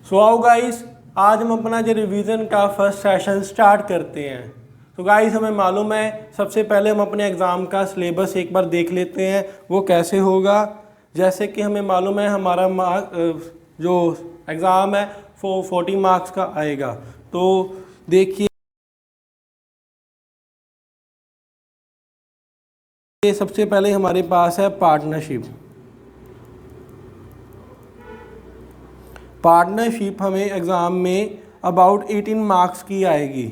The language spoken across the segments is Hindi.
सो आओ गाइस, आज हम अपना जो रिवीजन का फर्स्ट सेशन स्टार्ट करते हैं। तो गाइस हमें मालूम है, सबसे पहले हम अपने एग्ज़ाम का सिलेबस एक बार देख लेते हैं वो कैसे होगा। जैसे कि हमें मालूम है हमारा जो एग्ज़ाम है वो 40 मार्क्स का आएगा। तो देखिए सबसे पहले हमारे पास है पार्टनरशिप। पार्टनरशिप हमें एग्ज़ाम में अबाउट 18 मार्क्स की आएगी।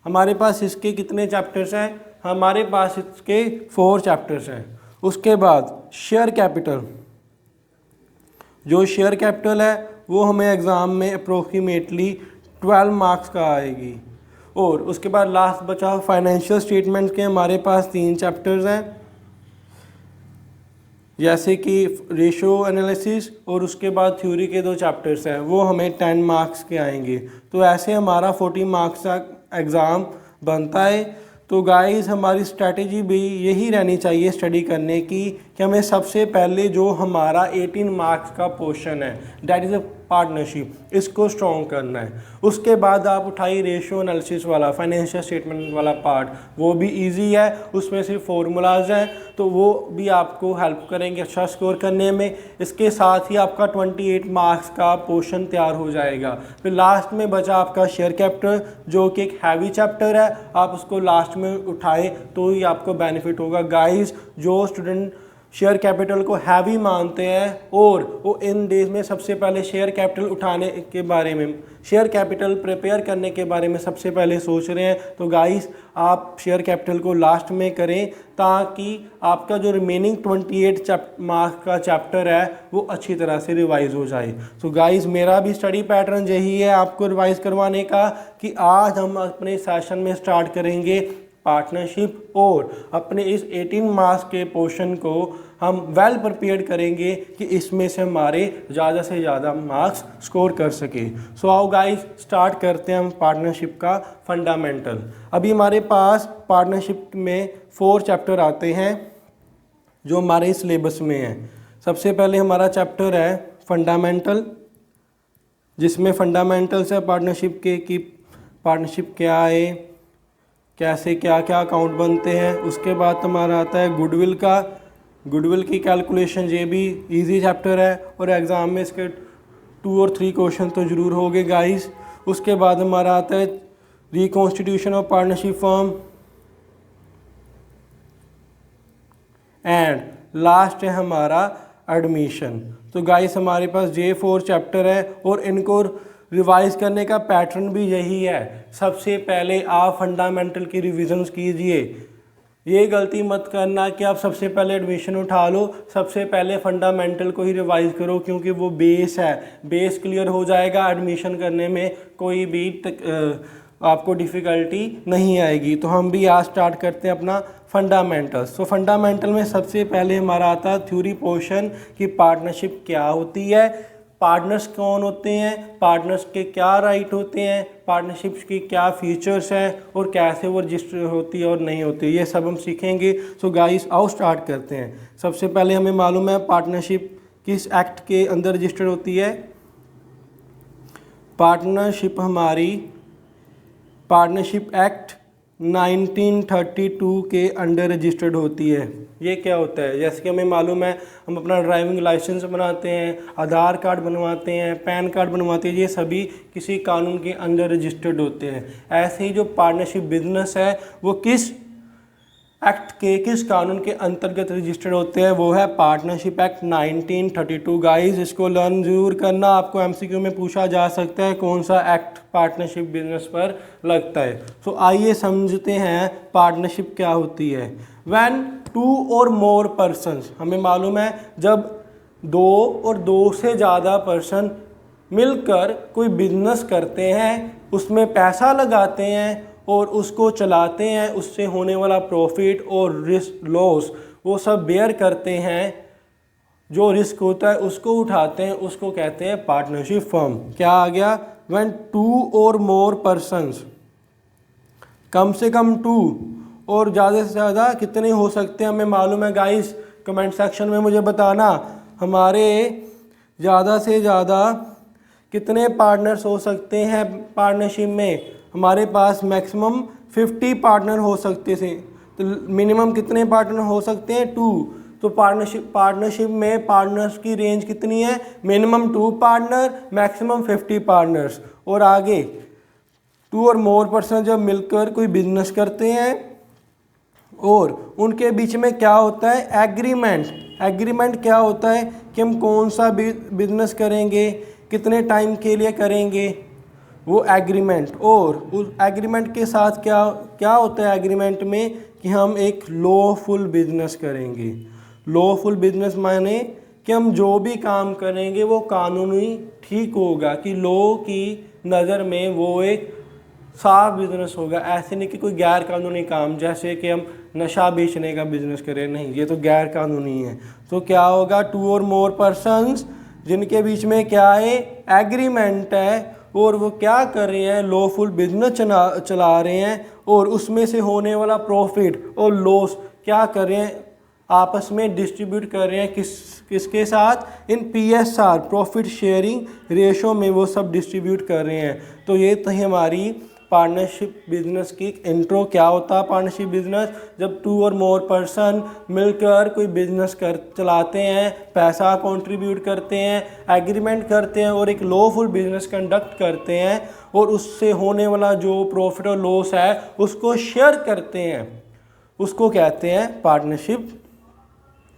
हमारे पास इसके कितने चैप्टर्स हैं? हमारे पास इसके 4 चैप्टर्स हैं। उसके बाद शेयर कैपिटल, जो शेयर कैपिटल है वो हमें एग्ज़ाम में अप्रोक्सीमेटली 12 मार्क्स का आएगी। और उसके बाद लास्ट बचा फाइनेंशियल स्टेटमेंट्स के हमारे पास 3 चैप्टर्स हैं, जैसे कि रेशो एनालिसिस, और उसके बाद थ्योरी के 2 चैप्टर्स हैं वो हमें 10 मार्क्स के आएंगे। तो ऐसे हमारा 40 मार्क्स का एग्ज़ाम बनता है। तो गाइस हमारी स्ट्रैटेजी भी यही रहनी चाहिए स्टडी करने की कि हमें सबसे पहले जो हमारा 18 मार्क्स का पोर्शन है दैट इज़ अ पार्टनरशिप, इसको स्ट्रॉन्ग करना है। उसके बाद आप उठाइए रेशियो एनालिसिस वाला, फाइनेंशियल स्टेटमेंट वाला पार्ट, वो भी इजी है, उसमें सिर्फ फॉर्मूलाज हैं तो वो भी आपको हेल्प करेंगे अच्छा स्कोर करने में। इसके साथ ही आपका 28 मार्क्स का पोर्शन तैयार हो जाएगा। फिर लास्ट में बचा आपका शेयर कैपिटल, जो कि एक हैवी चैप्टर है, आप उसको लास्ट में उठाए तो ही आपको बेनिफिट होगा। गाइस जो स्टूडेंट शेयर कैपिटल को हैवी मानते हैं और वो इन डेज में सबसे पहले शेयर कैपिटल उठाने के बारे में, शेयर कैपिटल प्रिपेयर करने के बारे में सबसे पहले सोच रहे हैं, तो गाइस आप शेयर कैपिटल को लास्ट में करें ताकि आपका जो रिमेनिंग 28 मार्क्स का चैप्टर है वो अच्छी तरह से रिवाइज हो जाए। तो गाइस मेरा भी स्टडी पैटर्न यही है आपको रिवाइज करवाने का कि आज हम अपने सेशन में स्टार्ट करेंगे पार्टनरशिप और अपने इस 18 मार्क्स के पोर्शन को हम वेल प्रिपेयर्ड करेंगे कि इसमें से हमारे ज़्यादा से ज़्यादा मार्क्स स्कोर कर सके। सो आओ गाइस स्टार्ट करते हैं हम पार्टनरशिप का फंडामेंटल। अभी हमारे पास पार्टनरशिप में 4 चैप्टर आते हैं जो हमारे सिलेबस में हैं। सबसे पहले हमारा चैप्टर है फंडामेंटल, जिसमें फंडामेंटल्स है पार्टनरशिप के कि पार्टनरशिप क्या है, कैसे क्या क्या अकाउंट बनते हैं। उसके बाद हमारा आता है गुडविल का, गुडविल की कैलकुलेशन, ये भी इजी चैप्टर है और एग्ज़ाम में इसके 2 और 3 क्वेश्चन तो ज़रूर होंगे गाइस। उसके बाद हमारा आता है reconstitution of partnership firm and last है हमारा एडमिशन। तो गाइस हमारे पास ये 4 चैप्टर है और इनको रिवाइज करने का पैटर्न भी यही है। सबसे पहले आप फंडामेंटल की रिविजन्स कीजिए, ये गलती मत करना कि आप सबसे पहले एडमिशन उठा लो, सबसे पहले फंडामेंटल को ही रिवाइज करो क्योंकि वो बेस है, बेस क्लियर हो जाएगा, एडमिशन करने में कोई भी आपको डिफ़िकल्टी नहीं आएगी। तो हम भी आज स्टार्ट करते हैं अपना फंडामेंटल्स। तो फंडामेंटल में सबसे पहले हमारा आता है थ्योरी पोर्शन कि पार्टनरशिप क्या होती है, पार्टनर्स कौन होते हैं, पार्टनर्स के क्या राइट होते हैं, पार्टनरशिप्स की क्या फीचर्स हैं और कैसे वो रजिस्टर होती है और नहीं होती है, ये सब हम सीखेंगे। सो गाइस आओ स्टार्ट करते हैं। सबसे पहले हमें मालूम है पार्टनरशिप किस एक्ट के अंदर रजिस्टर होती है। पार्टनरशिप हमारी पार्टनरशिप एक्ट 1932 के अंडर रजिस्टर्ड होती है। ये क्या होता है? जैसे कि हमें मालूम है हम अपना ड्राइविंग लाइसेंस बनाते हैं, आधार कार्ड बनवाते हैं, पैन कार्ड बनवाते हैं, ये सभी किसी कानून के अंडर रजिस्टर्ड होते हैं। ऐसे ही जो पार्टनरशिप बिजनेस है वो किस एक्ट के, किस कानून के अंतर्गत रजिस्टर्ड होते हैं, वो है पार्टनरशिप एक्ट 1932। गाइस इसको लर्न जरूर करना, आपको एमसीक्यू में पूछा जा सकता है कौन सा एक्ट पार्टनरशिप बिजनेस पर लगता है। तो आइए समझते हैं पार्टनरशिप क्या होती है। व्हेन 2 और मोर पर्सन्स, हमें मालूम है जब 2 और 2 से ज़्यादा पर्सन मिलकर कोई बिजनेस करते हैं, उसमें पैसा लगाते हैं और उसको चलाते हैं, उससे होने वाला प्रॉफिट और रिस्क लॉस वो सब बेयर करते हैं, जो रिस्क होता है उसको उठाते हैं, उसको कहते हैं पार्टनरशिप फर्म। क्या आ गया? व्हेन 2 और मोर पर्सन्स, कम से कम 2 और ज़्यादा से ज़्यादा कितने हो सकते हैं हमें मालूम है गाइस, कमेंट सेक्शन में मुझे बताना। हमारे ज़्यादा से ज़्यादा कितने पार्टनर्स हो सकते हैं पार्टनरशिप में? हमारे पास मैक्सिमम 50 पार्टनर हो सकते थे, तो मिनिमम कितने पार्टनर हो सकते हैं? 2। तो पार्टनरशिप में पार्टनर्स की रेंज कितनी है? Minimum 2 partner, maximum 50 partners. और आगे 2 और मोर पर्सन जब मिलकर कोई बिजनेस करते हैं और उनके बीच में क्या होता है? एग्रीमेंट। एग्रीमेंट क्या होता है कि हम कौन सा बिजनेस करेंगे, कितने टाइम के लिए करेंगे, वो एग्रीमेंट। और उस एग्रीमेंट के साथ क्या क्या होता है एग्रीमेंट में कि हम एक लॉफुल बिजनेस करेंगे। लॉफुल बिजनेस माने कि हम जो भी काम करेंगे वो कानूनी ठीक होगा, कि लॉ की नज़र में वो एक साफ बिजनेस होगा। ऐसे नहीं कि कोई गैर कानूनी काम, जैसे कि हम नशा बेचने का बिजनेस करें, नहीं, ये तो गैर कानूनी है। तो क्या होगा? 2 और मोर पर्सन्स जिनके बीच में क्या है? एग्रीमेंट है, और वो क्या कर रहे हैं? लॉफुल बिजनेस चला रहे हैं, और उसमें से होने वाला प्रॉफिट और लॉस क्या कर रहे हैं? आपस में डिस्ट्रीब्यूट कर रहे हैं। किसके साथ? इन PSR, प्रॉफिट शेयरिंग रेशो में वो सब डिस्ट्रीब्यूट कर रहे हैं। तो ये तो हमारी पार्टनरशिप बिजनेस की इंट्रो। क्या होता है पार्टनरशिप बिजनेस? जब 2 और मोर पर्सन मिलकर कोई बिजनेस चलाते हैं, पैसा कंट्रीब्यूट करते हैं, एग्रीमेंट करते हैं और एक लॉफुल बिजनेस कंडक्ट करते हैं, और उससे होने वाला जो प्रॉफिट और लॉस है उसको शेयर करते हैं, उसको कहते हैं पार्टनरशिप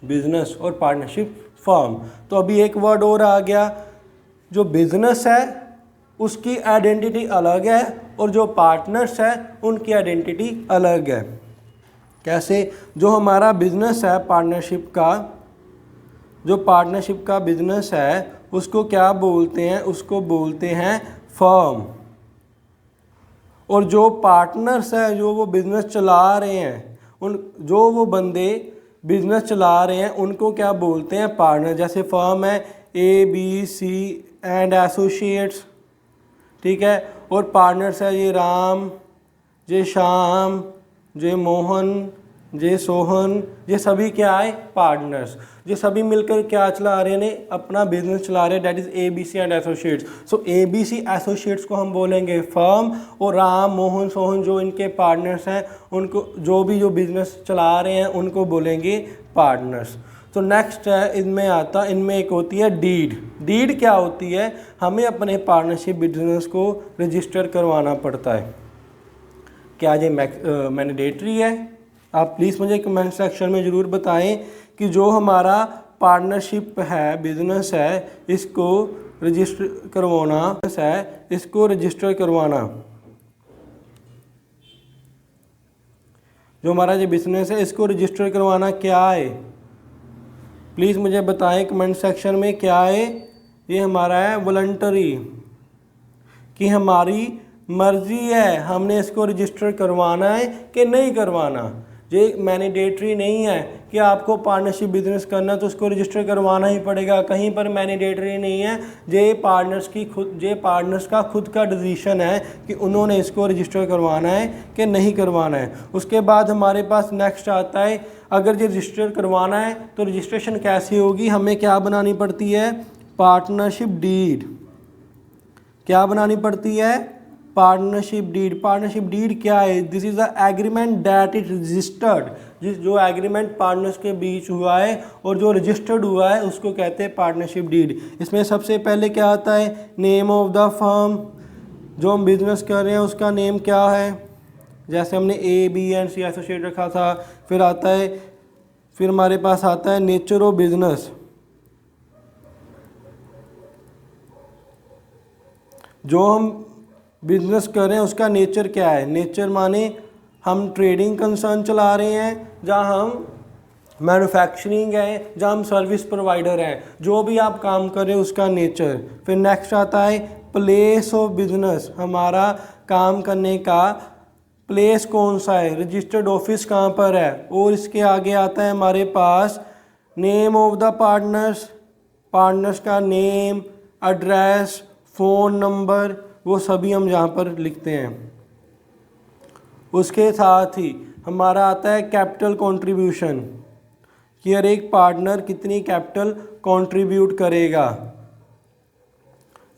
बिजनेस और पार्टनरशिप फर्म। तो अभी एक वर्ड और आ गया, जो बिजनेस है उसकी आइडेंटिटी अलग है और जो पार्टनर्स है उनकी आइडेंटिटी अलग है। कैसे? जो हमारा बिजनेस है पार्टनरशिप का, जो पार्टनरशिप का बिजनेस है उसको क्या बोलते हैं? उसको बोलते हैं फर्म। और जो पार्टनर्स है, जो वो बिजनेस चला रहे हैं, जो वो बंदे बिजनेस चला रहे हैं उनको क्या बोलते हैं? पार्टनर। जैसे फर्म है ABC एंड एसोसिएट्स, ठीक है, और पार्टनर्स है ये राम, ये श्याम, ये मोहन, ये सोहन, ये सभी क्या है? पार्टनर्स। ये सभी मिलकर क्या चला रहे हैं? अपना बिजनेस चला रहे हैं, that is ABC and associates. So ABC associates को हम बोलेंगे फर्म, और राम, मोहन, सोहन जो इनके पार्टनर्स हैं उनको, जो बिजनेस चला रहे हैं उनको बोलेंगे पार्टनर्स। तो नेक्स्ट है इनमें एक होती है डीड। डीड क्या होती है? हमें अपने पार्टनरशिप बिजनेस को रजिस्टर करवाना पड़ता है। क्या ये मैंडेटरी है? आप प्लीज़ मुझे कमेंट सेक्शन में ज़रूर बताएं कि जो हमारा पार्टनरशिप है, बिजनेस है, इसको रजिस्टर करवाना जो हमारा ये बिजनेस है इसको रजिस्टर करवाना क्या है? प्लीज़ मुझे बताएं कमेंट सेक्शन में क्या है। ये हमारा है वॉलंटरी, कि हमारी मर्जी है हमने इसको रजिस्टर करवाना है कि नहीं करवाना। ये मैंडेटरी नहीं है कि आपको पार्टनरशिप बिजनेस करना तो उसको रजिस्टर करवाना ही पड़ेगा, कहीं पर मैंडेटरी नहीं है। ये पार्टनर्स का खुद का डिसीजन है कि उन्होंने इसको रजिस्टर करवाना है कि नहीं करवाना है। उसके बाद हमारे पास नेक्स्ट आता है, अगर ये रजिस्टर करवाना है तो रजिस्ट्रेशन कैसी होगी? हमें क्या बनानी पड़ती है? Partnership deed. क्या बनानी पड़ती है? Partnership deed. पार्टनरशिप डीड क्या है? This is the agreement that is registered. जो एग्रीमेंट पार्टनर्स के बीच हुआ है और जो रजिस्टर्ड हुआ है उसको कहते हैं पार्टनरशिप डीड। इसमें सबसे पहले क्या आता है? नेम ऑफ द फर्म, जो हम बिजनेस कर रहे हैं उसका नेम क्या है, जैसे हमने A, B and C associate रखा था। फिर हमारे पास आता है नेचर ऑफ बिजनेस, जो हम बिजनेस कर रहे हैं उसका नेचर क्या है। नेचर माने हम ट्रेडिंग कंसर्न चला रहे हैं, जहाँ हम मैन्युफैक्चरिंग है, जहाँ हम सर्विस प्रोवाइडर हैं, जो भी आप काम कर रहे हैं उसका नेचर। फिर नेक्स्ट आता है प्लेस ऑफ बिजनेस, हमारा काम करने का प्लेस कौन सा है, रजिस्टर्ड ऑफिस कहाँ पर है। और इसके आगे आता है हमारे पास name of the partners, partners का नेम, एड्रेस, फ़ोन नंबर, वो सभी हम यहाँ पर लिखते हैं। उसके साथ ही हमारा आता है कैपिटल कंट्रीब्यूशन, कि हर एक पार्टनर कितनी कैपिटल कंट्रीब्यूट करेगा।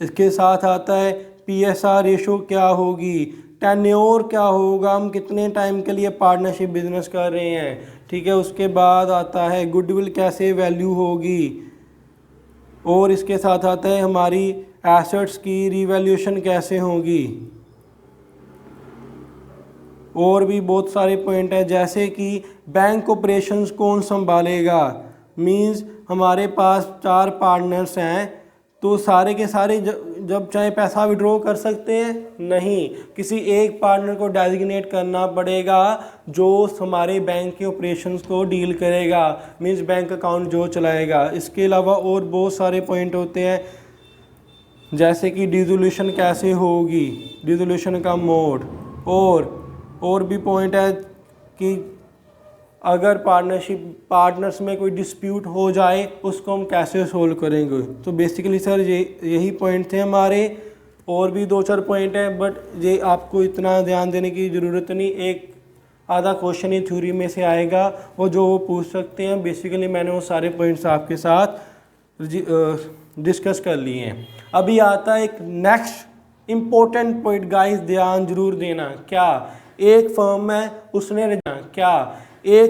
इसके साथ आता है PSR रेशो क्या होगी, टेन्योर क्या होगा, हम कितने टाइम के लिए पार्टनरशिप बिजनेस कर रहे हैं, ठीक है। उसके बाद आता है गुडविल कैसे वैल्यू होगी, और इसके साथ आता है हमारी एसेट्स की रिवैल्यूएशन कैसे होगी। और भी बहुत सारे पॉइंट है, जैसे कि बैंक ऑपरेशंस कौन संभालेगा, मींस हमारे पास 4 पार्टनर्स हैं, तो सारे के सारे जब चाहे पैसा विड्रॉ कर सकते हैं, नहीं, किसी एक पार्टनर को डेजिग्नेट करना पड़ेगा जो हमारे बैंक के ऑपरेशंस को डील करेगा, मींस बैंक अकाउंट जो चलाएगा। इसके अलावा और बहुत सारे पॉइंट होते हैं, जैसे कि डिसोल्यूशन कैसे होगी, डिसोल्यूशन का मोड, और भी पॉइंट है कि अगर पार्टनर्स में कोई डिस्प्यूट हो जाए उसको हम कैसे सोल्व करेंगे। तो बेसिकली सर यही पॉइंट थे हमारे, और भी 2-4 पॉइंट हैं, बट ये आपको इतना ध्यान देने की ज़रूरत नहीं, एक आधा क्वेश्चन ही थ्योरी में से आएगा और जो वो पूछ सकते हैं। बेसिकली मैंने वो सारे पॉइंट्स आपके साथ डिस्कस कर लिए हैं। अभी आता है एक नेक्स्ट इम्पोर्टेंट पॉइंट, गाइस ध्यान जरूर देना। एक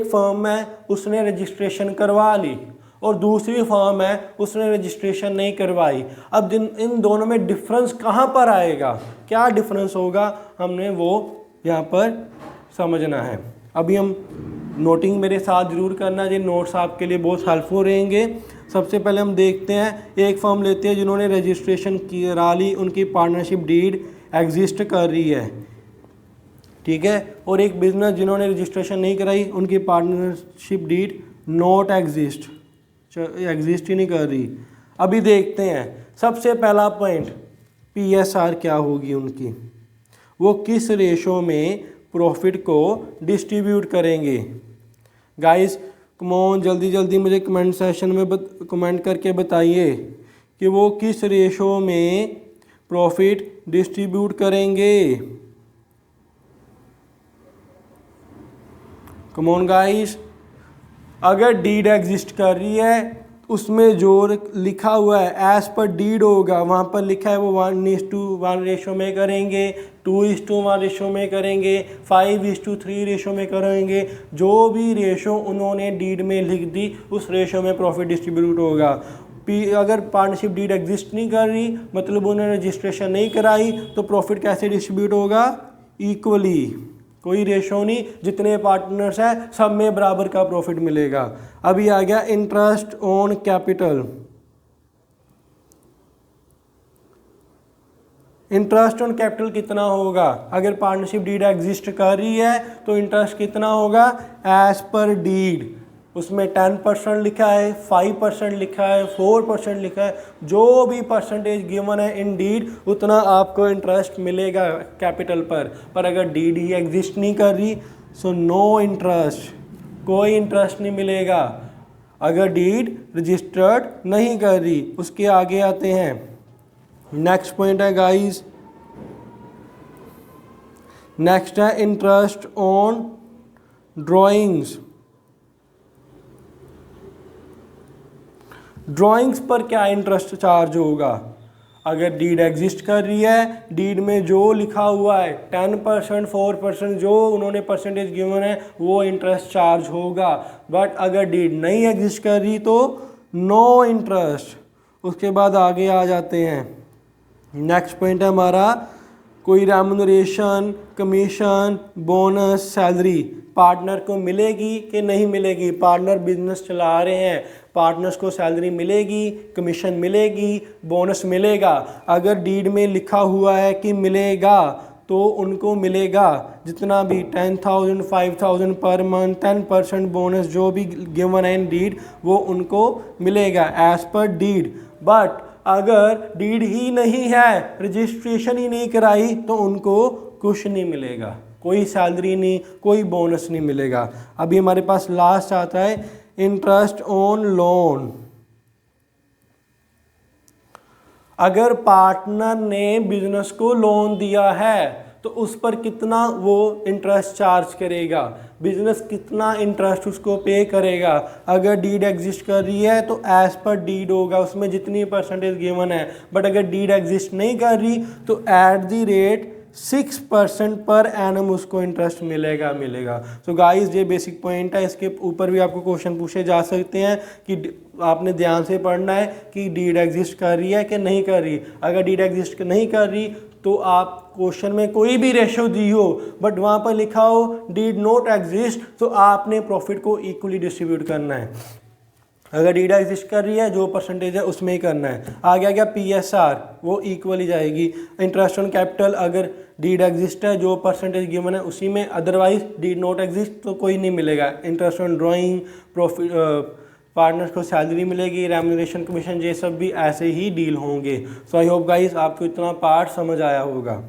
फर्म है उसने रजिस्ट्रेशन करवा ली और दूसरी फर्म है उसने रजिस्ट्रेशन नहीं करवाई। अब इन दोनों में डिफरेंस कहाँ पर आएगा, क्या डिफरेंस होगा, हमने वो यहाँ पर समझना है। अभी हम नोटिंग मेरे साथ जरूर करना, ये नोट्स आपके लिए बहुत हेल्पफुल रहेंगे। सबसे पहले हम देखते हैं, एक फर्म लेते हैं जिन्होंने रजिस्ट्रेशन करा ली, उनकी पार्टनरशिप डीड एग्जिस्ट कर रही है, ठीक है, और एक बिजनेस जिन्होंने रजिस्ट्रेशन नहीं कराई, उनकी पार्टनरशिप डीड नॉट एग्जिस्ट ही नहीं कर रही। अभी देखते हैं सबसे पहला पॉइंट, PSR क्या होगी उनकी, वो किस रेशो में प्रॉफिट को डिस्ट्रीब्यूट करेंगे। गाइस कमॉन जल्दी जल्दी मुझे कमेंट सेशन में कमेंट करके बताइए कि वो किस रेशो में प्रॉफिट डिस्ट्रीब्यूट करेंगे। कम ऑन गाइस, अगर डीड एग्जिस्ट कर रही है उसमें जो लिखा हुआ है एज पर डीड होगा, वहाँ पर लिखा है वो 1:1 रेशो में करेंगे, 2:1 रेशो में करेंगे, 5:3 रेशो में करेंगे। जो भी रेशो उन्होंने डीड में लिख दी उस रेशो में प्रॉफिट डिस्ट्रीब्यूट होगा। अगर पार्टनरशिप डीड एग्जिस्ट नहीं कर रही, मतलब उन्होंने रजिस्ट्रेशन नहीं कराई, तो प्रॉफिट कैसे डिस्ट्रीब्यूट होगा, इक्वली, कोई रेशो नहीं, जितने पार्टनर्स हैं सब में बराबर का प्रॉफिट मिलेगा। अभी आ गया interest on capital. Interest on capital कितना होगा, अगर पार्टनरशिप डीड एग्जिस्ट कर रही है तो इंटरेस्ट कितना होगा, एज पर डीड, उसमें 10% लिखा है, 5% लिखा है, 4% लिखा है, जो भी परसेंटेज गिवन है इन डीड उतना आपको इंटरेस्ट मिलेगा कैपिटल पर अगर डीड ही एग्जिस्ट नहीं कर रही सो नो इंटरेस्ट, कोई इंटरेस्ट नहीं मिलेगा अगर डीड रजिस्टर्ड नहीं कर रही। उसके आगे आते हैं, नेक्स्ट पॉइंट है गाइस, नेक्स्ट है इंटरेस्ट ऑन ड्राइंग्स। ड्राइंग्स पर क्या इंटरेस्ट चार्ज होगा, अगर डीड एग्जिस्ट कर रही है, डीड में जो लिखा हुआ है 10%, 4% जो उन्होंने परसेंटेज गिवन है वो इंटरेस्ट चार्ज होगा। बट अगर डीड नहीं एग्जिस्ट कर रही तो नो इंटरेस्ट। उसके बाद आगे आ जाते हैं, नेक्स्ट पॉइंट है हमारा, कोई remuneration, commission, bonus, salary partner को मिलेगी कि नहीं मिलेगी। पार्टनर बिजनेस चला रहे हैं, पार्टनर्स को सैलरी मिलेगी, कमीशन मिलेगी, बोनस मिलेगा। अगर डीड में लिखा हुआ है कि मिलेगा तो उनको मिलेगा, जितना भी 10,000, 5,000 पर मंथ, 10% बोनस जो भी गिवन है इन डीड वो उनको मिलेगा एज पर डीड। बट अगर डीड ही नहीं है, रजिस्ट्रेशन ही नहीं कराई, तो उनको कुछ नहीं मिलेगा, कोई सैलरी नहीं, कोई बोनस नहीं मिलेगा। अभी हमारे पास लास्ट आता है इंटरेस्ट ऑन लोन। अगर पार्टनर ने बिजनेस को लोन दिया है तो उस पर कितना वो इंटरेस्ट चार्ज करेगा, बिजनेस कितना इंटरेस्ट उसको पे करेगा। अगर डीड एग्जिस्ट कर रही है तो एज पर डीड होगा, उसमें जितनी परसेंटेज गिवन है। बट अगर डीड एग्जिस्ट नहीं कर रही तो at the rate 6% per annum उसको इंटरेस्ट मिलेगा। तो गाइस ये बेसिक पॉइंट है, इसके ऊपर भी आपको क्वेश्चन पूछे जा सकते हैं कि आपने ध्यान से पढ़ना है कि डीड एग्जिस्ट कर रही है कि नहीं कर रही। अगर डीड एग्जिस्ट नहीं कर रही तो आप क्वेश्चन में कोई भी रेशो दी हो बट वहाँ पर लिखा हो डीड नॉट एग्जिस्ट, तो आपने प्रॉफिट को इक्वली डिस्ट्रीब्यूट करना है। अगर डीड एग्जिस्ट कर रही है जो परसेंटेज है उसमें ही करना है। आगे आ गया PSR, वो इक्वली जाएगी। इंटरेस्ट ऑन कैपिटल अगर डीड एग्जिस्ट है जो परसेंटेज गिवन है उसी में, अदरवाइज डीड नॉट एग्जिस्ट तो कोई नहीं मिलेगा। Interest on drawing, profit, partners को सैलरी मिलेगी, रेम्यूनरेशन कमीशन, ये सब भी ऐसे ही डील होंगे। सो आई होप गाइस आपको इतना पार्ट समझ आया होगा।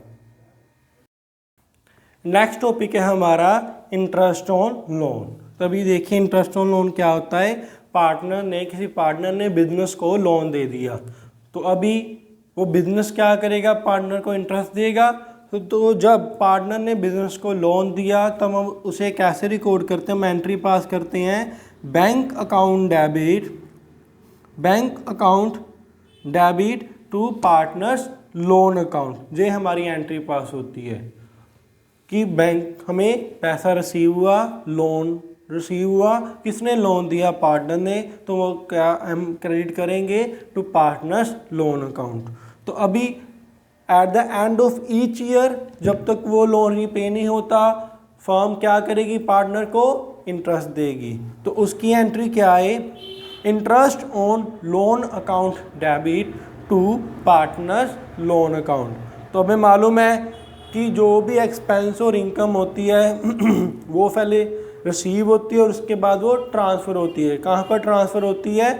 नेक्स्ट टॉपिक है हमारा इंटरेस्ट ऑन लोन। तभी देखिए इंटरेस्ट ऑन लोन क्या होता है। किसी पार्टनर ने बिजनेस को लोन दे दिया, तो अभी वो बिजनेस क्या करेगा, पार्टनर को इंटरेस्ट देगा। तो जब पार्टनर ने बिजनेस को लोन दिया तब हम उसे कैसे रिकॉर्ड करते हैं, हम एंट्री पास करते हैं bank account debit to partners loan account. ये हमारी एंट्री पास होती है कि बैंक हमें पैसा रिसीव हुआ, किसने लोन दिया, पार्टनर ने, तो वो क्या हम क्रेडिट करेंगे टू पार्टनर्स लोन अकाउंट। तो अभी at the end of each year जब तक वो लोन रीपे नहीं होता, फर्म क्या करेगी, पार्टनर को इंटरेस्ट देगी। तो उसकी एंट्री क्या है, interest on loan account debit to partners loan account. तो हमें मालूम है कि जो भी एक्सपेंस और इनकम होती है वो पहले रिसीव होती है और उसके बाद वो ट्रांसफ़र होती है। कहाँ पर ट्रांसफ़र होती है,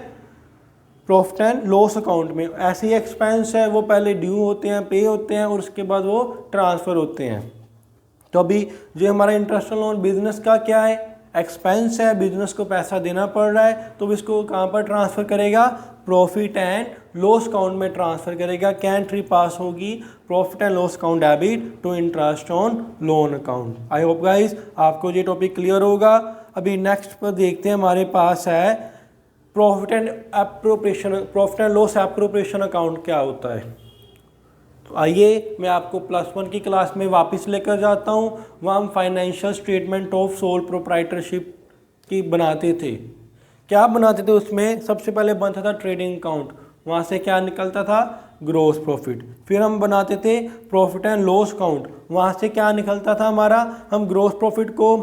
प्रॉफिट एंड लॉस अकाउंट में। ऐसे ही एक्सपेंस है वो पहले ड्यू होते हैं, पे होते हैं और उसके बाद वो ट्रांसफ़र होते हैं। तो अभी जो हमारा इंटरेस्ट ऑन लोन बिजनेस का क्या है, एक्सपेंस है, बिजनेस को पैसा देना पड़ रहा है, तो इसको कहाँ पर ट्रांसफ़र करेगा, प्रॉफिट एंड लॉस अकाउंट में ट्रांसफ़र करेगा। क्या एंट्री पास होगी, profit and loss account debit to interest on loan account. I hope guys आपको ये टॉपिक क्लियर होगा। अभी नेक्स्ट पर देखते हैं, हमारे पास है profit and loss appropriation account क्या होता है। तो आइए मैं आपको +1 की क्लास में वापस लेकर जाता हूँ। वहाँ हम financial statement of sole proprietorship की बनाते थे। क्या बनाते थे, उसमें सबसे पहले बनता था ट्रेडिंग अकाउंट, वहाँ से क्या निकलता था, ग्रोस प्रॉफिट। फिर हम बनाते थे प्रॉफिट एंड लॉस अकाउंट, वहाँ से क्या निकलता था हमारा, हम ग्रोस प्रॉफिट को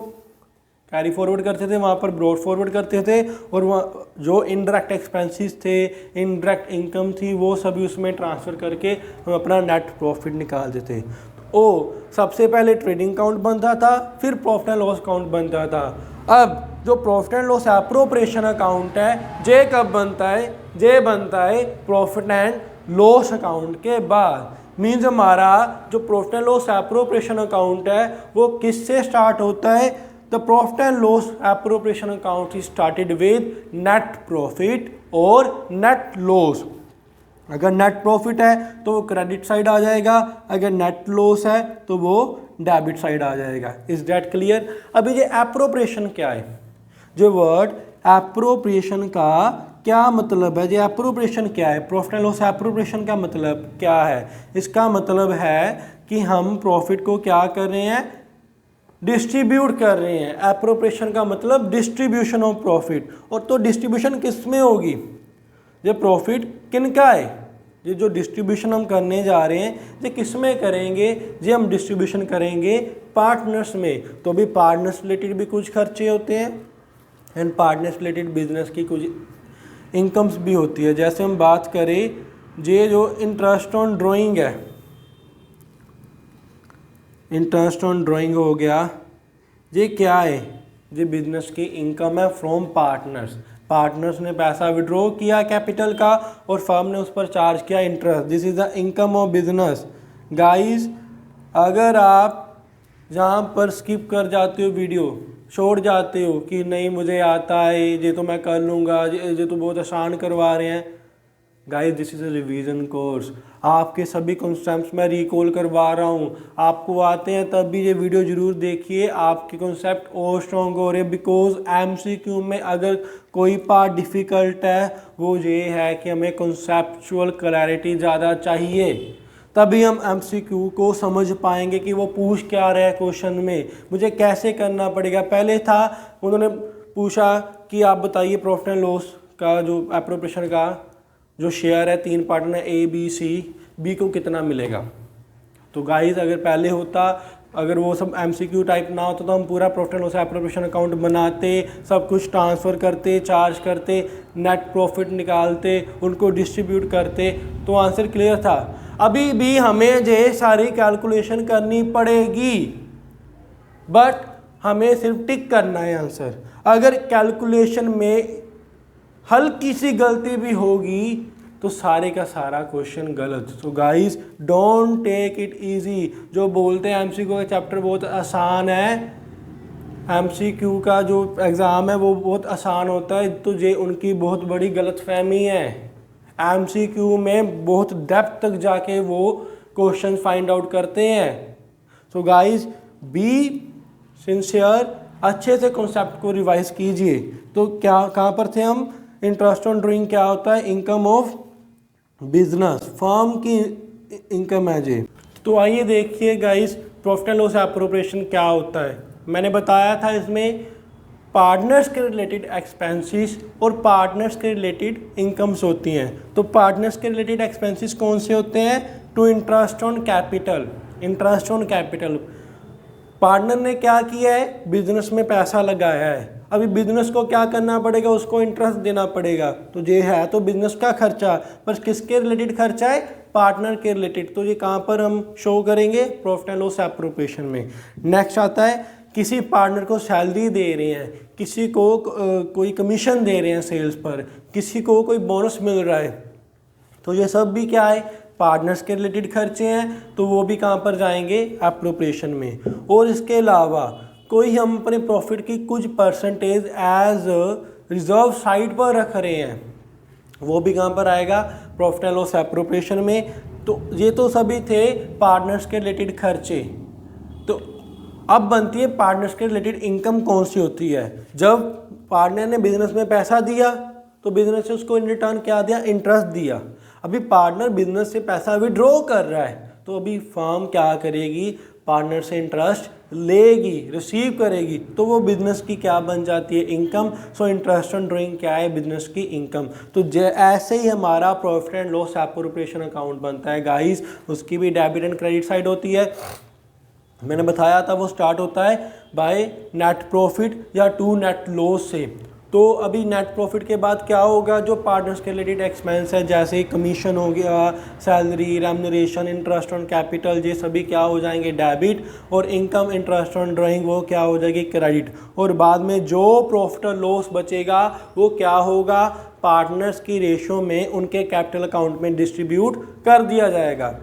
कैरी फॉरवर्ड करते थे, वहाँ पर ब्रॉड फॉरवर्ड करते थे और वहाँ जो इनडायरेक्ट एक्सपेंसेस थे, इनडायरेक्ट इनकम थी, वो सभी उसमें ट्रांसफ़र करके हम अपना नेट प्रॉफिट निकालते थे। सबसे पहले ट्रेडिंग अकाउंट बनता था, फिर प्रॉफिट एंड लॉस अकाउंट बनता था। अब जो profit and loss appropriation account है, जे कब बनता है, जे बनता है प्रॉफिट एंड लॉस अकाउंट के बाद। मीन्स हमारा जो profit and loss appropriation account है वो किससे स्टार्ट होता है, the profit and loss appropriation account is started with net profit और नेट लॉस। अगर नेट प्रॉफिट है तो वो क्रेडिट साइड आ जाएगा, अगर नेट लॉस है तो वो डेबिट साइड आ जाएगा। Is that clear. अभी ये एप्रोप्रिएशन क्या है, जो वर्ड एप्रोप्रिएशन का क्या मतलब है, जो एप्रोप्रिएशन क्या है, प्रॉफिट एंड लॉस एप्रोप्रिएशन का मतलब क्या है। इसका मतलब है कि हम प्रॉफिट को क्या कर रहे हैं, डिस्ट्रीब्यूट कर रहे हैं। एप्रोप्रिएशन का मतलब डिस्ट्रीब्यूशन ऑफ प्रॉफिट। और तो डिस्ट्रीब्यूशन किस में होगी, ये प्रॉफिट किनका है, ये जो डिस्ट्रीब्यूशन हम करने जा रहे हैं ये किस में करेंगे, ये हम डिस्ट्रीब्यूशन करेंगे पार्टनर्स में। तो भी पार्टनर्स रिलेटेड भी कुछ खर्चे होते हैं एंड पार्टनर्स रिलेटेड बिजनेस की कुछ इनकम्स भी होती है। जैसे हम बात करें ये जो इंटरेस्ट ऑन ड्राइंग है, इंटरेस्ट ऑन ड्राइंग हो गया, ये क्या है, ये बिजनेस की इनकम है फ्रॉम पार्टनर्स। पार्टनर्स ने पैसा विड्रॉ किया कैपिटल का और फर्म ने उस पर चार्ज किया interest. This is the income of business. Guys अगर आप जहाँ पर स्किप कर जाते हो, वीडियो छोड़ जाते हो कि नहीं मुझे आता है, ये तो मैं कर लूँगा, ये तो बहुत आसान करवा रहे हैं, guys this is a revision course, आपके सभी कॉन्सेप्ट्स मैं रिकॉल करवा रहा हूँ। आपको आते हैं तब भी ये वीडियो ज़रूर देखिए, आपके कॉन्सेप्ट और स्ट्रॉन्ग हो रहे हैं। बिकॉज एमसीक्यू में अगर कोई पार्ट डिफ़िकल्ट है वो ये है कि हमें कॉन्सेप्चुअल क्लैरिटी ज़्यादा चाहिए, तभी हम एमसीक्यू को समझ पाएंगे कि वो पूछ क्या रहा है क्वेश्चन में, मुझे कैसे करना पड़ेगा। पहले था उन्होंने पूछा कि आप बताइए प्रॉफिट एंड लॉस का जो एप्रोप्रिएशन का जो शेयर है 3 partner A B C, B को कितना मिलेगा। तो गाइस अगर पहले होता, अगर वो सब एमसीक्यू टाइप ना होता तो हम पूरा profit and loss appropriation account बनाते, सब कुछ ट्रांसफ़र करते, चार्ज करते, नेट प्रॉफिट निकालते, उनको डिस्ट्रीब्यूट करते, तो आंसर क्लियर था। अभी भी हमें ये सारी कैलकुलेशन करनी पड़ेगी, बट हमें सिर्फ टिक करना है आंसर। अगर कैलकुलेशन में हल्की सी गलती भी होगी तो सारे का सारा क्वेश्चन गलत। So guys don't take it easy. जो बोलते हैं एमसीक्यू का चैप्टर बहुत आसान है, एमसीक्यू का जो एग्ज़ाम है वो बहुत आसान होता है, तो ये उनकी बहुत बड़ी गलतफहमी है। एमसीक्यू में बहुत डेप्थ तक जाके वो क्वेश्चन फाइंड आउट करते हैं। सो गाइस बी सिंसियर, अच्छे से कॉन्सेप्ट को रिवाइज कीजिए। तो क्या कहाँ पर थे हम, इंटरेस्ट ऑन ड्राइंग क्या होता है, इनकम ऑफ बिजनेस, फर्म की इनकम है जी। तो आइए देखिए guys profit and loss appropriation क्या होता है। मैंने बताया था इसमें पार्टनर्स के रिलेटेड एक्सपेंसेस और पार्टनर्स के रिलेटेड इनकम्स होती हैं। तो पार्टनर्स के रिलेटेड एक्सपेंसेस कौन से होते हैं, to interest on capital, interest on capital. Partner ने क्या किया है, बिजनेस में पैसा लगाया है, अभी बिजनेस को क्या करना पड़ेगा, उसको इंटरेस्ट देना पड़ेगा। तो ये है तो बिजनेस का खर्चा, पर किसके रिलेटेड खर्चा है, पार्टनर के रिलेटेड। तो ये कहाँ पर हम शो करेंगे, प्रॉफिट एंड लॉस एप्रोप्रिएशन में। नेक्स्ट आता है किसी पार्टनर को सैलरी दे रहे हैं, किसी को कोई कमीशन दे रहे हैं सेल्स पर, किसी को कोई बोनस मिल रहा है, तो ये सब भी क्या है, पार्टनर्स के रिलेटेड खर्चे हैं, तो वो भी कहाँ पर जाएंगे, एप्रोप्रिएशन में। और इसके अलावा कोई हम अपने प्रॉफिट की कुछ परसेंटेज एज रिजर्व साइड पर रख रहे हैं, वो भी कहाँ पर आएगा, प्रॉफिट एंड लॉस एप्रोप्रिएशन में। तो ये तो सभी थे पार्टनर्स के रिलेटेड खर्चे। तो अब बनती है पार्टनर्स के रिलेटेड इनकम कौन सी होती है। जब पार्टनर ने बिजनेस में पैसा दिया तो बिजनेस से उसको इन रिटर्न क्या दिया, इंटरेस्ट दिया। अभी पार्टनर बिजनेस से पैसा विड्रॉ कर रहा है, तो अभी फर्म क्या करेगी, पार्टनर से इंटरेस्ट लेगी, रिसीव करेगी, तो वो बिजनेस की क्या बन जाती है, income. So interest on drawing क्या है, बिजनेस की इनकम। तो ऐसे ही हमारा profit and loss appropriation account बनता है गाइस। उसकी भी डेबिट एंड क्रेडिट साइड होती है। मैंने बताया था वो स्टार्ट होता है बाय नेट प्रॉफिट या टू नेट लॉस से। तो अभी नेट प्रॉफिट के बाद क्या होगा, जो पार्टनर्स के रिलेटेड एक्सपेंस है जैसे कमीशन हो गया, salary, remuneration, interest on capital, ये सभी क्या हो जाएंगे, डेबिट। और इनकम इंटरेस्ट ऑन ड्राइंग वो क्या हो जाएगी, क्रेडिट। और बाद में जो प्रॉफिट और लॉस बचेगा वो क्या होगा, पार्टनर्स की रेशो में उनके कैपिटल अकाउंट में डिस्ट्रीब्यूट कर दिया जाएगा।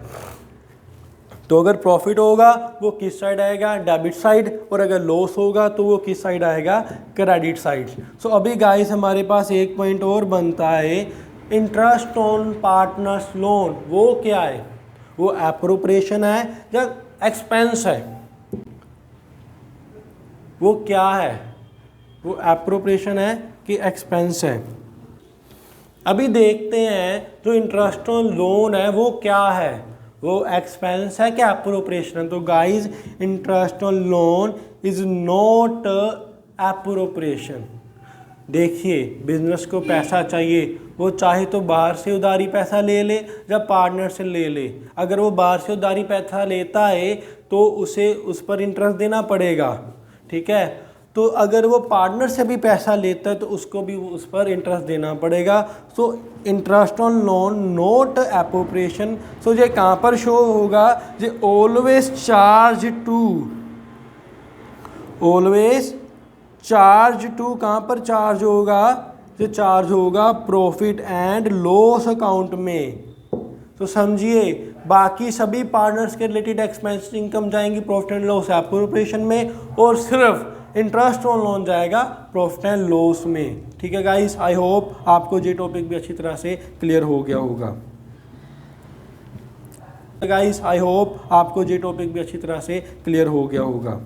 तो अगर प्रॉफिट होगा वो किस साइड आएगा, डेबिट साइड, और अगर लॉस होगा तो वो किस साइड आएगा, क्रेडिट साइड। सो अभी गाइस हमारे पास एक पॉइंट और बनता है, इंटरेस्ट ऑन पार्टनर्स लोन। वो क्या है, वो एप्रोप्रिएशन है या एक्सपेंस है, वो क्या है, वो एप्रोप्रिएशन है कि एक्सपेंस है। अभी देखते हैं जो इंटरेस्ट ऑन लोन है वो क्या है, वो एक्सपेंस है क्या एप्रोप्रिएशन। तो guys interest on loan is not appropriation. देखिए बिजनेस को पैसा चाहिए, वो चाहे तो बाहर से उधारी पैसा ले ले या पार्टनर से ले ले। अगर वो बाहर से उधारी पैसा लेता है तो उसे उस पर इंटरेस्ट देना पड़ेगा, ठीक है। तो अगर वो पार्टनर से भी पैसा लेता है तो उसको भी उस पर इंटरेस्ट देना पड़ेगा। So interest on loan not appropriation. So ये कहाँ पर शो होगा, ये always charge to, always charge to, कहाँ पर चार्ज होगा, ये चार्ज होगा प्रॉफिट एंड लॉस अकाउंट में। तो समझिए बाकी सभी पार्टनर्स के रिलेटेड एक्सपेंस इनकम जाएंगी प्रॉफिट एंड लॉस एप्रोप्रिएशन में, और सिर्फ इंटरेस्ट ऑन लोन जाएगा प्रॉफिट एंड लॉस में। ठीक है गाइस, आई होप आपको ये टॉपिक भी अच्छी तरह से क्लियर हो गया होगा। गाइस, आई होप आपको ये टॉपिक भी अच्छी तरह से क्लियर हो गया होगा।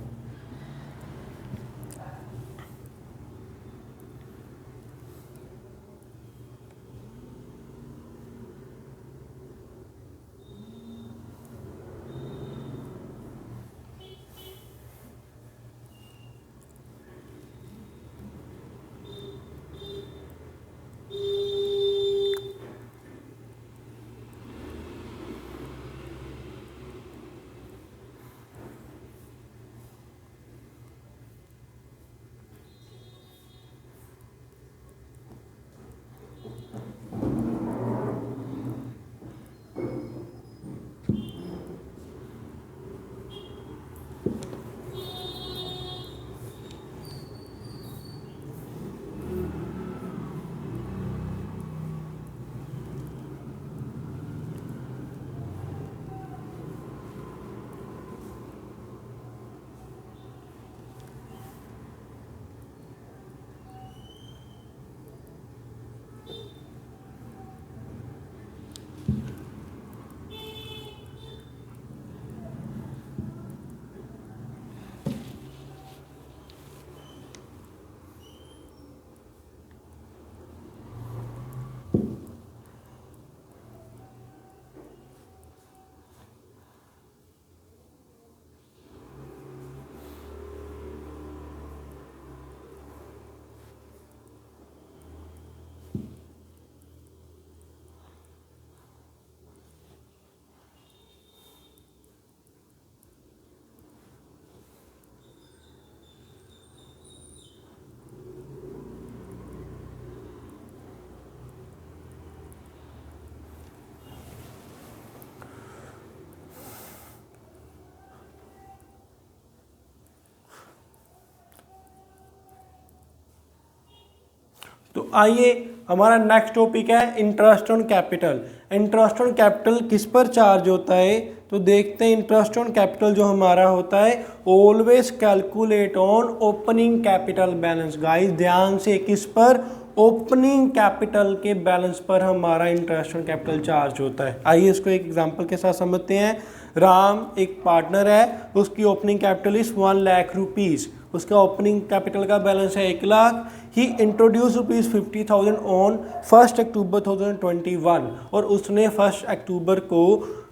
तो आइए, हमारा नेक्स्ट टॉपिक है interest on capital. Interest on capital किस पर चार्ज होता है? तो देखते हैं। इंटरेस्ट ऑन कैपिटल जो हमारा होता है, always calculate on opening capital balance. Guys ध्यान से, किस पर? ओपनिंग कैपिटल के बैलेंस पर हमारा इंटरेस्ट ऑन कैपिटल चार्ज होता है। आइए इसको एक एग्जांपल के साथ समझते हैं। राम एक पार्टनर है, उसकी opening capital is 1 lakh rupees. उसका ओपनिंग कैपिटल का बैलेंस है 1 लाख। ही इंट्रोड्यूस रुपीज़ 50,000 ऑन 1 अक्टूबर 2021 और उसने 1 अक्टूबर को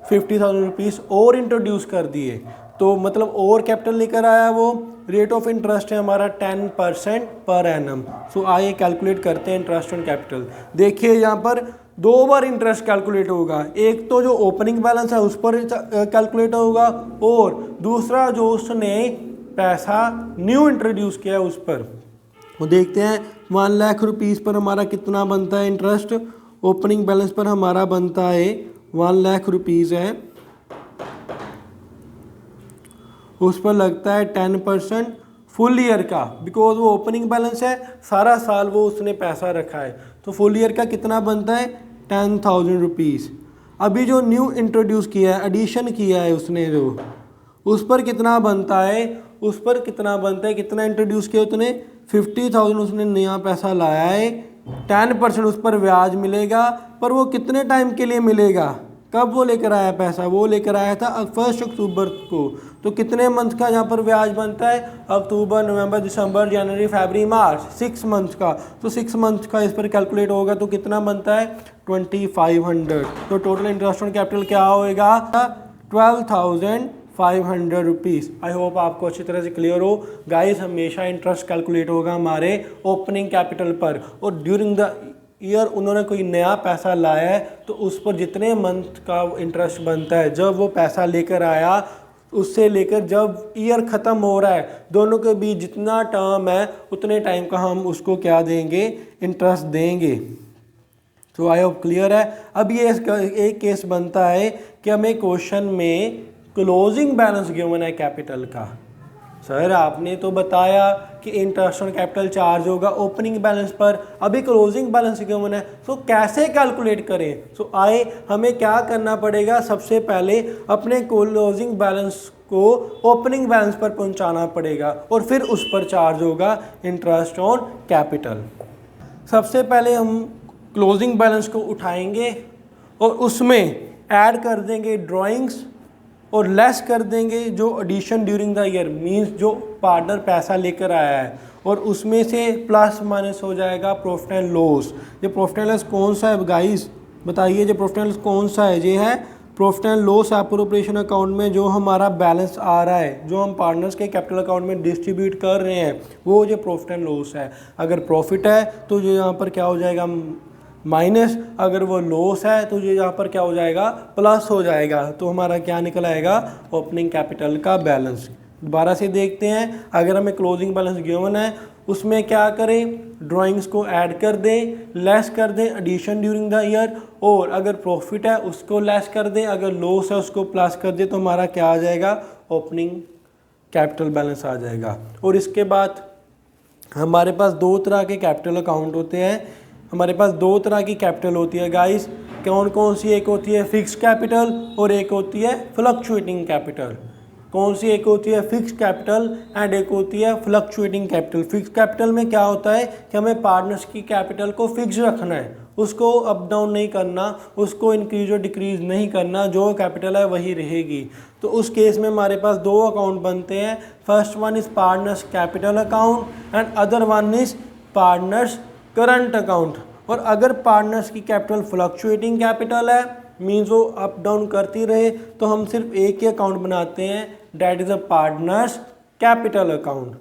50,000 रुपीज़ और इंट्रोड्यूस कर दिए। तो मतलब और कैपिटल लेकर आया वो। रेट ऑफ इंटरेस्ट है हमारा 10% पर एनम। सो आइए कैलकुलेट करते हैं इंटरेस्ट ऑन कैपिटल। देखिए यहाँ पर 2 बार इंटरेस्ट कैलकुलेट होगा। एक तो जो ओपनिंग बैलेंस है उस पर कैलकुलेट होगा, और दूसरा जो उसने पैसा न्यू इंट्रोड्यूस किया है उस पर। वो देखते हैं 1 लाख रुपीज़ पर हमारा कितना बनता है इंटरेस्ट। ओपनिंग बैलेंस पर हमारा बनता है 1 लाख रुपीज़ है, उस पर लगता है 10% फुल ईयर का, बिकॉज वो ओपनिंग बैलेंस है, सारा साल वो उसने पैसा रखा है। तो फुल ईयर का कितना बनता है? 10,000 रुपीज़। अभी जो न्यू इंट्रोड्यूस किया है, एडिशन किया है उसने जो, उस पर कितना बनता है? उस पर कितना बनता है? कितना इंट्रोड्यूस किया उसने? 50,000 उसने नया पैसा लाया है। 10% उस पर ब्याज मिलेगा, पर वो कितने टाइम के लिए मिलेगा? कब वो लेकर आया पैसा? वो लेकर आया था 1 अक्टूबर को। तो कितने मंथ का यहाँ पर ब्याज बनता है? अक्टूबर, नवंबर, दिसंबर, जनवरी, फरवरी, मार्च, 6 मंथ का। तो 6 मंथ का इस पर कैलकुलेट होगा तो कितना बनता है? 2500। तो टोटल इंटरेस्ट ऑन कैपिटल क्या होएगा? 12,500 रुपीज़। आई होप आपको अच्छी तरह से क्लियर हो। गाइस हमेशा इंटरेस्ट कैलकुलेट होगा हमारे ओपनिंग कैपिटल पर, और ड्यूरिंग द ईयर उन्होंने कोई नया पैसा लाया है तो उस पर जितने मंथ का इंटरेस्ट बनता है, जब वो पैसा लेकर आया उससे लेकर जब ईयर ख़त्म हो रहा है, दोनों के बीच जितना टर्म है उतने टाइम का हम उसको क्या देंगे? इंटरेस्ट देंगे। तो आई होप क्लियर है। अब ये एक केस बनता है कि हमें क्वेश्चन में क्लोजिंग बैलेंस गिवन है कैपिटल का। सर आपने तो बताया कि इंटरेस्ट ऑन कैपिटल चार्ज होगा ओपनिंग बैलेंस पर, अभी क्लोजिंग बैलेंस गिवन है, तो कैसे कैलकुलेट करें? सो आए हमें क्या करना पड़ेगा, सबसे पहले अपने क्लोजिंग बैलेंस को ओपनिंग बैलेंस पर पहुंचाना पड़ेगा और फिर उस पर चार्ज होगा इंटरेस्ट ऑन कैपिटल। सबसे पहले हम क्लोजिंग बैलेंस को उठाएंगे और उसमें ऐड कर देंगे ड्राइंग्स और लेस कर देंगे जो addition during the year, means जो पार्टनर पैसा लेकर आया है, और उसमें से प्लस माइनस हो जाएगा प्रॉफिट एंड लॉस। ये प्रॉफिट एंड लॉस कौन सा है गाइस, बताइए, जो प्रॉफिट एंड लॉस कौन सा है? ये है profit and loss appropriation account में जो हमारा बैलेंस आ रहा है, जो हम पार्टनर्स के कैपिटल अकाउंट में डिस्ट्रीब्यूट कर रहे हैं, वो जो प्रॉफिट एंड लॉस है। अगर प्रॉफिट है तो जो यहाँ पर क्या हो जाएगा, माइनस, अगर वो लॉस है तो ये यहाँ पर क्या हो जाएगा, प्लस हो जाएगा। तो हमारा क्या निकल आएगा, ओपनिंग कैपिटल का बैलेंस। दोबारा से देखते हैं, अगर हमें क्लोजिंग बैलेंस गिवन है उसमें क्या करें, ड्राइंग्स को ऐड कर दें, लेस कर दें एडिशन ड्यूरिंग द ईयर, और अगर प्रॉफिट है उसको लेस कर दें, अगर लॉस है उसको प्लस कर दें, तो हमारा क्या आ जाएगा, ओपनिंग कैपिटल बैलेंस आ जाएगा। और इसके बाद हमारे पास दो तरह के कैपिटल अकाउंट होते हैं, हमारे पास दो तरह की कैपिटल होती है गाइस। कौन कौन सी? एक होती है फिक्स्ड कैपिटल और एक होती है फ्लक्चुएटिंग कैपिटल। कौन सी? एक होती है फिक्स्ड कैपिटल एंड एक होती है फ्लक्चुएटिंग कैपिटल। फिक्स्ड कैपिटल में क्या होता है कि हमें पार्टनर्स की कैपिटल को फिक्स रखना है, उसको अप डाउन नहीं करना, उसको इंक्रीज और डिक्रीज नहीं करना, जो कैपिटल है वही रहेगी। तो उस केस में हमारे पास दो अकाउंट बनते हैं, first one is partners capital account and other one is partners current account. और अगर पार्टनर्स की कैपिटल फ्लक्चुएटिंग कैपिटल है, मीन्स वो अप डाउन करती रहे, तो हम सिर्फ एक ही अकाउंट बनाते हैं, that is a partners capital account.